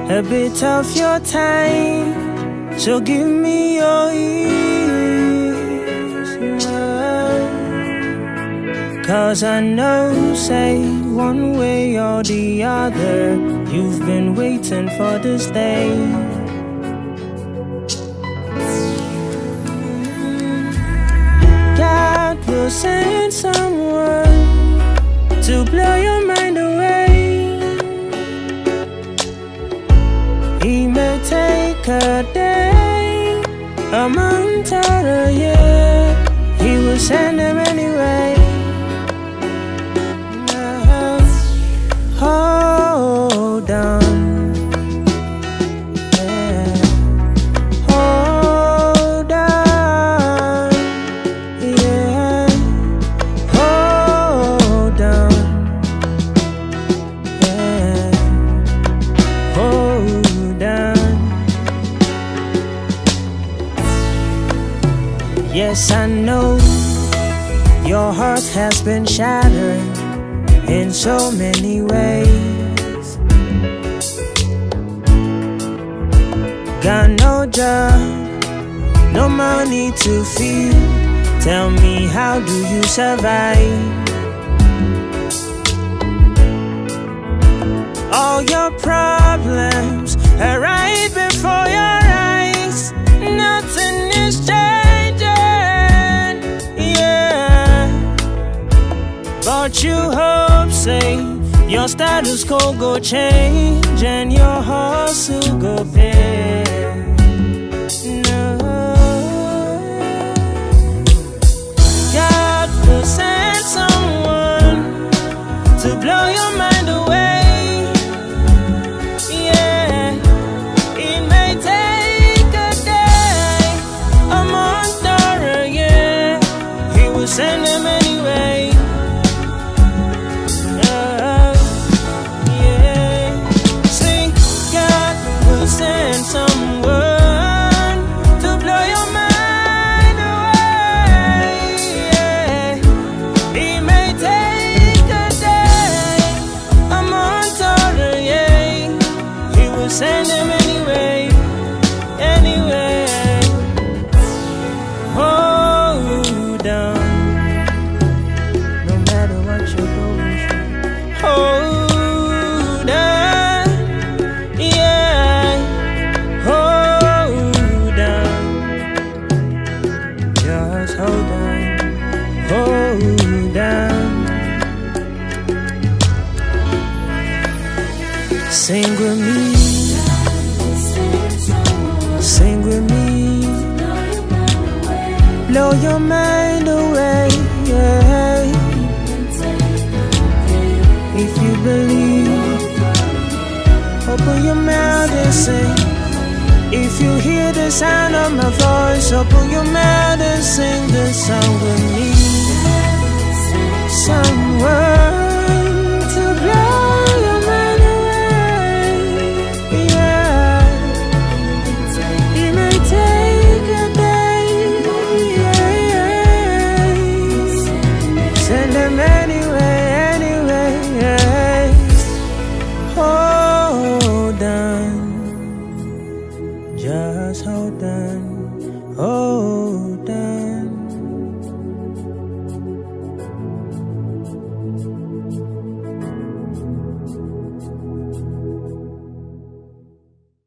a bit of your time, so give me your ears. 'Cause I know, say, one way or the other, you've been waiting for this day. God will send someone to blow your mind away. He may take a day, a month, or a year. He will send them anyway. Hold on, yeah. Hold on, yeah. Hold on, yeah. Hold on. Yes, I know your heart has been shattered in so many ways. Got no job, no money to feed. Tell me, how do you survive? All your problems are right before your eyes. Nothing is changing, yeah. But you hope, say, your status quo go change and your hustle go pay. No, God will send someone to blow your mind away. Yeah, it may take a day, a month, or a year. He will send them anyway. Send someone to blow your mind away, yeah. It may take a day, a month, or a year. He will send them anyway, anyway. Hold on, no matter what you're going through. Hold on, yeah. Hold on, just hold on, hold on. Sing with me, sing with me, blow your mind away, yeah. If you believe, open your mouth and sing. If you hear the sound of my voice, open your mouth and sing this song with me. Somewhere